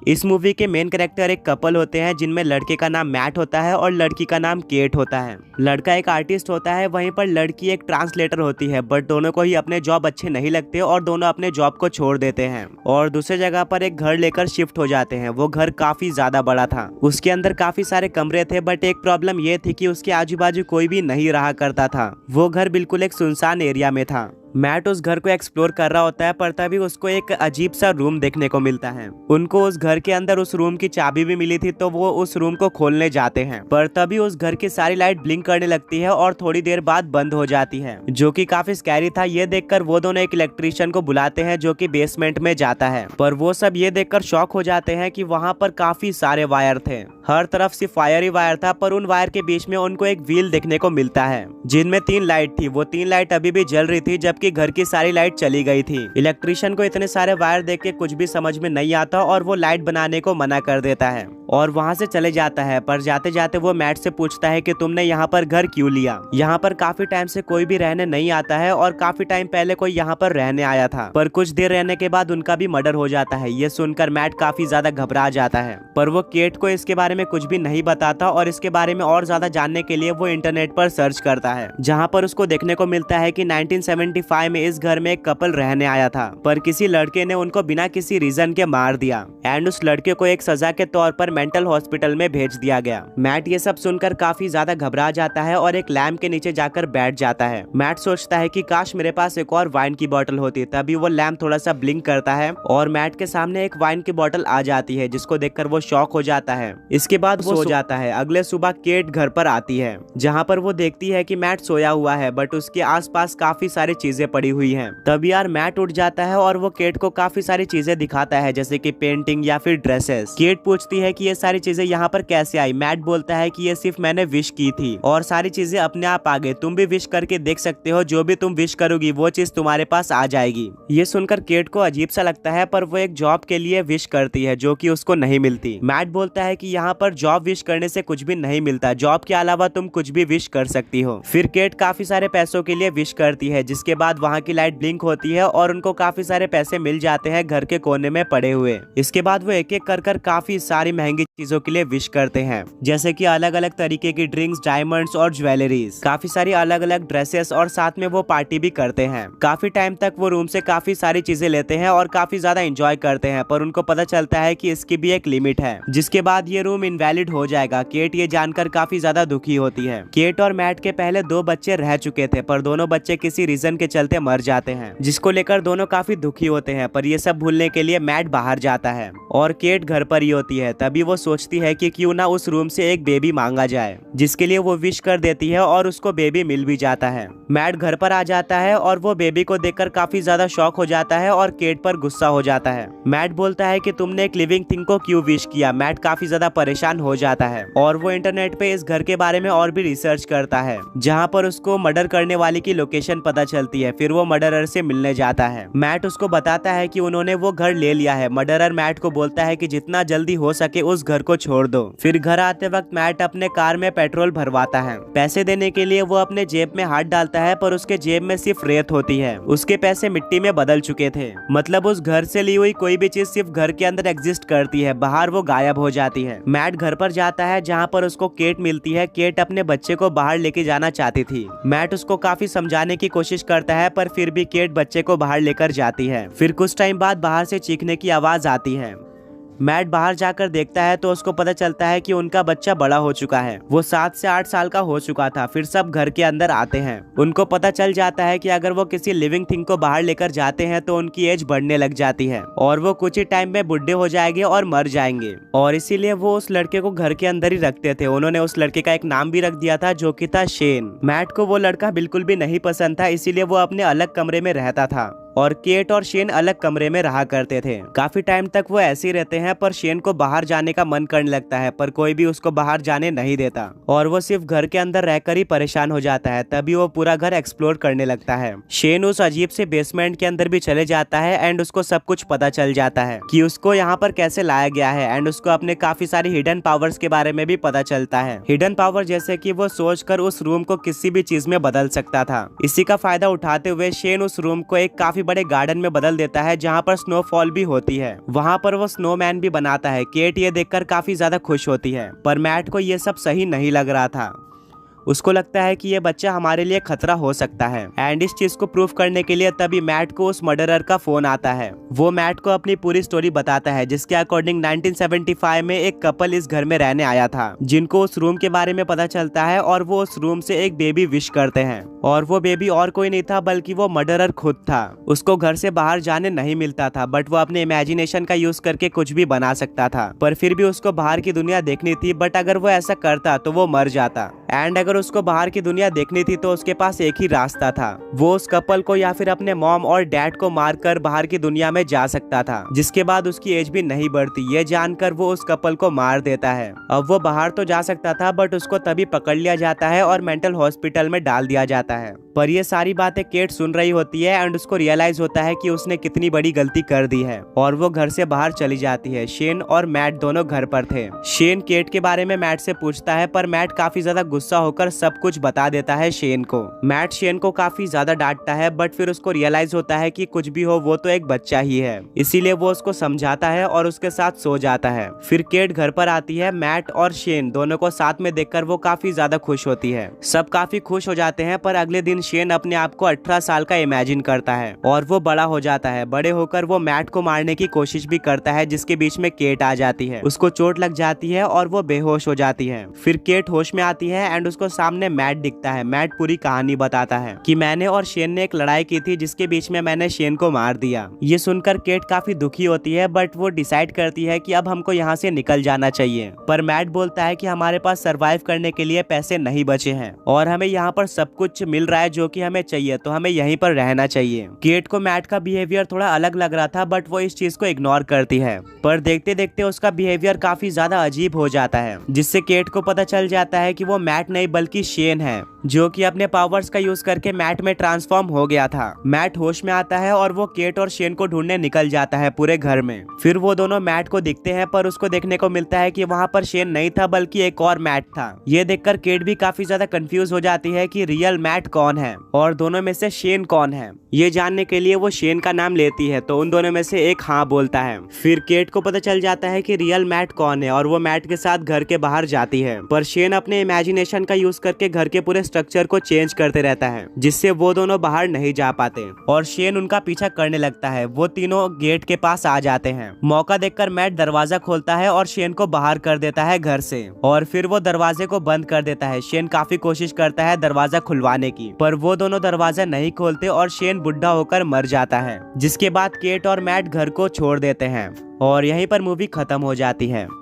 इस मूवी के main character एक कपल होते हैं जिनमें लड़के का नाम मैट होता है और लड़की का नाम केट होता है। लड़का एक आर्टिस्ट होता है, वहीं पर लड़की एक ट्रांसलेटर होती है, बट दोनों को ही अपने जॉब अच्छे नहीं लगते और दोनों अपने जॉब को छोड़ देते हैं और दूसरी जगह पर एक घर लेकर शिफ्ट हो जाते हैं। वो घर काफी ज्यादा बड़ा था, उसके अंदर काफी सारे कमरे थे, बट एक प्रॉब्लम ये थी कि उसके आजू बाजू कोई भी नहीं रहा करता था। वो घर बिल्कुल एक सुनसान एरिया में था। मैट उस घर को एक्सप्लोर कर रहा होता है, पर तभी उसको एक अजीब सा रूम देखने को मिलता है। उनको उस घर के अंदर उस रूम की चाबी भी मिली थी, तो वो उस रूम को खोलने जाते हैं, पर तभी उस घर की सारी लाइट ब्लिंक करने लगती है और थोड़ी देर बाद बंद हो जाती है, जो कि काफी स्कैरी था। ये देखकर वो दोनों एक इलेक्ट्रिशियन को बुलाते हैं जो कि बेसमेंट में जाता है, पर वो सब ये देखकर शॉक हो जाते हैं कि वहाँ पर काफी सारे वायर थे। हर तरफ सिर्फ वायर ही वायर था, पर उन वायर के बीच में उनको एक व्हील देखने को मिलता है जिनमें 3 लाइट थी। वो 3 लाइट अभी भी जल रही थी, जबकि घर की सारी लाइट चली गई थी। इलेक्ट्रिशियन को इतने सारे वायर देख के कुछ भी समझ में नहीं आता और वो लाइट बनाने को मना कर देता है और वहाँ से चले जाता है। पर जाते जाते वो मैट से पूछता है कि तुमने यहाँ पर घर क्यों लिया? यहाँ पर काफी टाइम से कोई भी रहने नहीं आता है और काफी टाइम पहले कोई यहाँ पर रहने आया था, पर कुछ देर रहने के बाद उनका भी मर्डर हो जाता है। ये सुनकर मैट काफी ज्यादा घबरा जाता है, पर वो केट को इसके बारे में कुछ भी नहीं बताता और इसके बारे में और ज्यादा जानने के लिए वो इंटरनेट पर सर्च करता है, जहाँ पर उसको देखने को मिलता है कि 1975 में इस घर में एक कपल रहने आया था, पर किसी लड़के ने उनको बिना किसी रीजन के मार दिया एंड उस लड़के को एक सजा के तौर पर मेंटल हॉस्पिटल में भेज दिया गया। मैट ये सब सुनकर काफी ज्यादा घबरा जाता है और एक लैम्प के नीचे जाकर बैठ जाता है। मैट सोचता है कि काश मेरे पास एक और वाइन की बोतल होती। तभी वो लैम्प थोड़ा सा ब्लिंक करता है और मैट के सामने एक वाइन की बोतल आ जाती है, जिसको देखकर वो शॉक हो जाता है। इसके बाद वो सो जाता है। अगले सुबह केट घर पर आती है, जहाँ पर वो देखती है कि मैट सोया हुआ है, बट उसके आसपास काफी सारी चीजें पड़ी हुई हैं। तभी यार मैट उठ जाता है और वो केट को काफी सारी चीजें दिखाता है, जैसे कि पेंटिंग या फिर ड्रेसेस। केट पूछती है कि ये सारी चीजें यहाँ पर कैसे आई? मैट बोलता है कि ये सिर्फ मैंने विश की थी और सारी चीजें अपने आप आ गई। तुम भी विश करके देख सकते हो, जो भी तुम विश करोगी वो चीज तुम्हारे पास आ जाएगी। ये सुनकर केट को अजीब सा लगता है, पर वो एक जॉब के लिए विश करती है जो कि उसको नहीं मिलती। मैट बोलता है कि यहाँ पर जॉब विश करने से कुछ भी नहीं मिलता, जॉब के अलावा तुम कुछ भी विश कर सकती हो। फिर केट काफी सारे पैसों के लिए विश करती है, जिसके बाद वहाँ की लाइट ब्लिंक होती है और उनको काफी सारे पैसे मिल जाते हैं घर के कोने में पड़े हुए। इसके बाद वो एक एक कर काफी सारी महंगी चीजों के लिए विश करते हैं, जैसे कि अलग अलग तरीके की ड्रिंक्स, डायमंड्स और ज्वेलरीज, काफी सारी अलग अलग ड्रेसेस, और साथ में वो पार्टी भी करते हैं। काफी टाइम तक वो रूम से काफी सारी चीजें लेते हैं और काफी ज्यादा एंजॉय करते हैं, पर उनको पता चलता है कि इसकी भी एक लिमिट है, जिसके बाद ये रूम इनवैलिड हो जाएगा। केट ये जानकर काफी ज्यादा दुखी होती है। केट और मैट के पहले 2 बच्चे रह चुके थे, पर दोनों बच्चे किसी रीजन के चलते मर जाते हैं, जिसको लेकर दोनों काफी दुखी होते हैं। पर ये सब भूलने के लिए मैट बाहर जाता है और केट घर पर ही होती है। तभी वो सोचती है कि क्यों ना उस रूम से एक बेबी मांगा जाए, जिसके लिए वो विश कर देती है और उसको बेबी मिल भी जाता है। मैट घर पर आ जाता है और वो बेबी को देखकर काफी ज्यादा शॉक हो जाता है और केट पर गुस्सा हो जाता है। मैट बोलता है कि तुमने एक लिविंग थिंग को क्यों विश किया? मैट काफी ज्यादा परेशान हो जाता है और वो इंटरनेट पे इस घर के बारे में और भी रिसर्च करता है, जहाँ पर उसको मर्डर करने वाले की लोकेशन पता चलती है। फिर वो मर्डरर से मिलने जाता है। मैट उसको बताता है कि उन्होंने वो घर ले लिया है। मर्डरर मैट को बोलता है कि जितना जल्दी हो सके उस घर को छोड़ दो। फिर घर आते वक्त मैट अपने कार में पेट्रोल भरवाता है। पैसे देने के लिए वो अपने जेब में हाथ डालता है, पर उसके जेब में सिर्फ रेत होती है। उसके पैसे मिट्टी में बदल चुके थे, मतलब उस घर से ली हुई कोई भी चीज सिर्फ घर के अंदर एग्जिस्ट करती है, बाहर वो गायब हो जाती है। मैट घर पर जाता है, जहाँ पर उसको केट मिलती है। केट अपने बच्चे को बाहर लेके जाना चाहती थी। मैट उसको काफी समझाने की कोशिश करता है, पर फिर भी केट बच्चे को बाहर लेकर जाती है। फिर कुछ टाइम बाद बाहर से चीखने की आवाज आती है। मैट बाहर जाकर देखता है तो उसको पता चलता है कि उनका बच्चा बड़ा हो चुका है। वो 7 से 8 साल का हो चुका था। फिर सब घर के अंदर आते हैं। उनको पता चल जाता है कि अगर वो किसी लिविंग थिंग को बाहर लेकर जाते हैं तो उनकी एज बढ़ने लग जाती है और वो कुछ ही टाइम में बुढ़े हो जाएंगे और मर जाएंगे, और इसीलिए वो उस लड़के को घर के अंदर ही रखते थे। उन्होंने उस लड़के का एक नाम भी रख दिया था, जो कि था शेन। मैट को वो लड़का बिल्कुल भी नहीं पसंद था, इसीलिए वो अपने अलग कमरे में रहता था और केट और शेन अलग कमरे में रहा करते थे। काफी टाइम तक वो ऐसे ही रहते हैं, पर शेन को बाहर जाने का मन करने लगता है, पर कोई भी उसको बाहर जाने नहीं देता और वो सिर्फ घर के अंदर रहकर ही परेशान हो जाता है। तभी वो पूरा घर एक्सप्लोर करने लगता है। शेन उस अजीब से बेसमेंट के अंदर भी चले जाता है एंड उसको सब कुछ पता चल जाता है कि उसको यहाँ पर कैसे लाया गया है, एंड उसको अपने काफी सारी हिडन पावर्स के बारे में भी पता चलता है। हिडन पावर जैसे कि वो सोचकर उस रूम को किसी भी चीज में बदल सकता था। इसी का फायदा उठाते हुए शेन उस रूम को एक काफी बड़े गार्डन में बदल देता है जहाँ पर स्नोफॉल भी होती है। वहाँ पर वो स्नोमैन भी बनाता है। केट ये देखकर काफी ज्यादा खुश होती है, पर मैट को ये सब सही नहीं लग रहा था। उसको लगता है कि ये बच्चा हमारे लिए खतरा हो सकता है। एंड इस चीज को प्रूफ करने के लिए तभी मैट को उस मर्डरर का फोन आता है। वो मैट को अपनी पूरी स्टोरी बताता है, जिसके अकॉर्डिंग 1975 में एक कपल इस घर में रहने आया था, जिनको उस रूम के बारे में पता चलता है और वो उस रूम से एक बेबी विश करते हैं। और वो बेबी और कोई नहीं था बल्कि वो मर्डरर खुद था। उसको घर से बाहर जाने नहीं मिलता था, बट वो अपने इमेजिनेशन का यूज करके कुछ भी बना सकता था। पर फिर भी उसको बाहर की दुनिया देखनी थी, बट अगर वो ऐसा करता तो वो मर जाता। एंड अगर उसको बाहर की दुनिया देखनी थी तो उसके पास एक ही रास्ता था, वो उस कपल को या फिर अपने मॉम और डैड को मारकर बाहर की दुनिया में जा सकता था, जिसके बाद उसकी एज भी नहीं बढ़ती। ये जानकर वो उस कपल को मार देता है। अब वो बाहर तो जा सकता था, बट उसको तभी पकड़ लिया जाता है और मेंटल हॉस्पिटल में डाल दिया जाता है। पर ये सारी बातें केट सुन रही होती है एंड उसको रियलाइज होता है कि उसने कितनी बड़ी गलती कर दी है, और वो घर से बाहर चली जाती है। शेन और मैट दोनों घर पर थे। शेन केट के बारे में मैट से पूछता है, पर मैट काफी ज्यादा गुस्सा होकर सब कुछ बता देता है शेन को। मैट शेन को काफी ज्यादा डांटता है, बट फिर उसको रियलाइज होता है कि कुछ भी हो वो तो एक बच्चा ही है, इसीलिए वो उसको समझाता है और उसके साथ सो जाता है। फिर केट घर पर आती है। मैट और शेन दोनों को साथ में देखकर वो काफी ज्यादा खुश होती है। सब काफी खुश हो जाते हैं, पर अगले दिन शेन अपने आप को 18 साल का इमेजिन करता है और वो बड़ा हो जाता है। बड़े होकर वो मैट को मारने की कोशिश भी करता है, जिसके बीच में केट आ जाती है। उसको चोट लग जाती है और वो बेहोश हो जाती है। फिर केट होश में आती है एंड उसको सामने मैट दिखता है। मैट पूरी कहानी बताता है कि मैंने और शेन ने एक लड़ाई की थी, जिसके बीच में मैंने शेन को मार दिया। ये सुनकर केट काफी दुखी होती है, बट वो डिसाइड करती है कि अब हमको यहाँ से निकल जाना चाहिए। पर मैट बोलता है कि हमारे पास सरवाइव करने के लिए पैसे नहीं बचे हैं और हमें यहाँ पर सब कुछ मिल रहा है जो कि हमें चाहिए, तो हमें यहीं पर रहना चाहिए। केट को मैट का बिहेवियर थोड़ा अलग लग रहा था, बट वो इस चीज को इग्नोर करती है। पर देखते देखते उसका बिहेवियर काफी ज्यादा अजीब हो जाता है, जिससे केट को पता चल जाता है कि वो मैट नहीं बल्कि शेन है, जो कि अपने पावर्स का यूज करके मैट में ट्रांसफॉर्म हो गया था। मैट होश में आता है और वो केट और शेन को ढूंढने निकल जाता है पूरे घर में। फिर वो दोनों मैट को दिखते हैं, पर उसको देखने को मिलता है कि वहाँ पर शेन नहीं था बल्कि एक और मैट था। ये देखकर केट भी काफी ज्यादा कंफ्यूज हो जाती है कि रियल मैट कौन है और दोनों में से शेन कौन है। ये जानने के लिए वो शेन का नाम लेती है, तो उन दोनों में से एक हाँ बोलता है। फिर केट को पता चल जाता है कि रियल मैट कौन है और वो मैट के साथ घर के बाहर जाती है। पर शेन अपने इमेजिनेशन का यूज करके घर के पूरे स्ट्रक्चर को चेंज करते रहता है, जिससे वो दोनों बाहर नहीं जा पाते और शेन उनका पीछा करने लगता है। वो तीनों गेट के पास आ जाते हैं। मौका देखकर मैट दरवाजा खोलता है और शेन को बाहर कर देता है घर से, और फिर वो दरवाजे को बंद कर देता है। शेन काफी कोशिश करता है दरवाजा खुलवाने की, पर वो दोनों दरवाजा नहीं खोलते और शेन बुढ़ा होकर मर जाता है, जिसके बाद केट और मैट घर को छोड़ देते हैं और यहीं पर मूवी खत्म हो जाती है।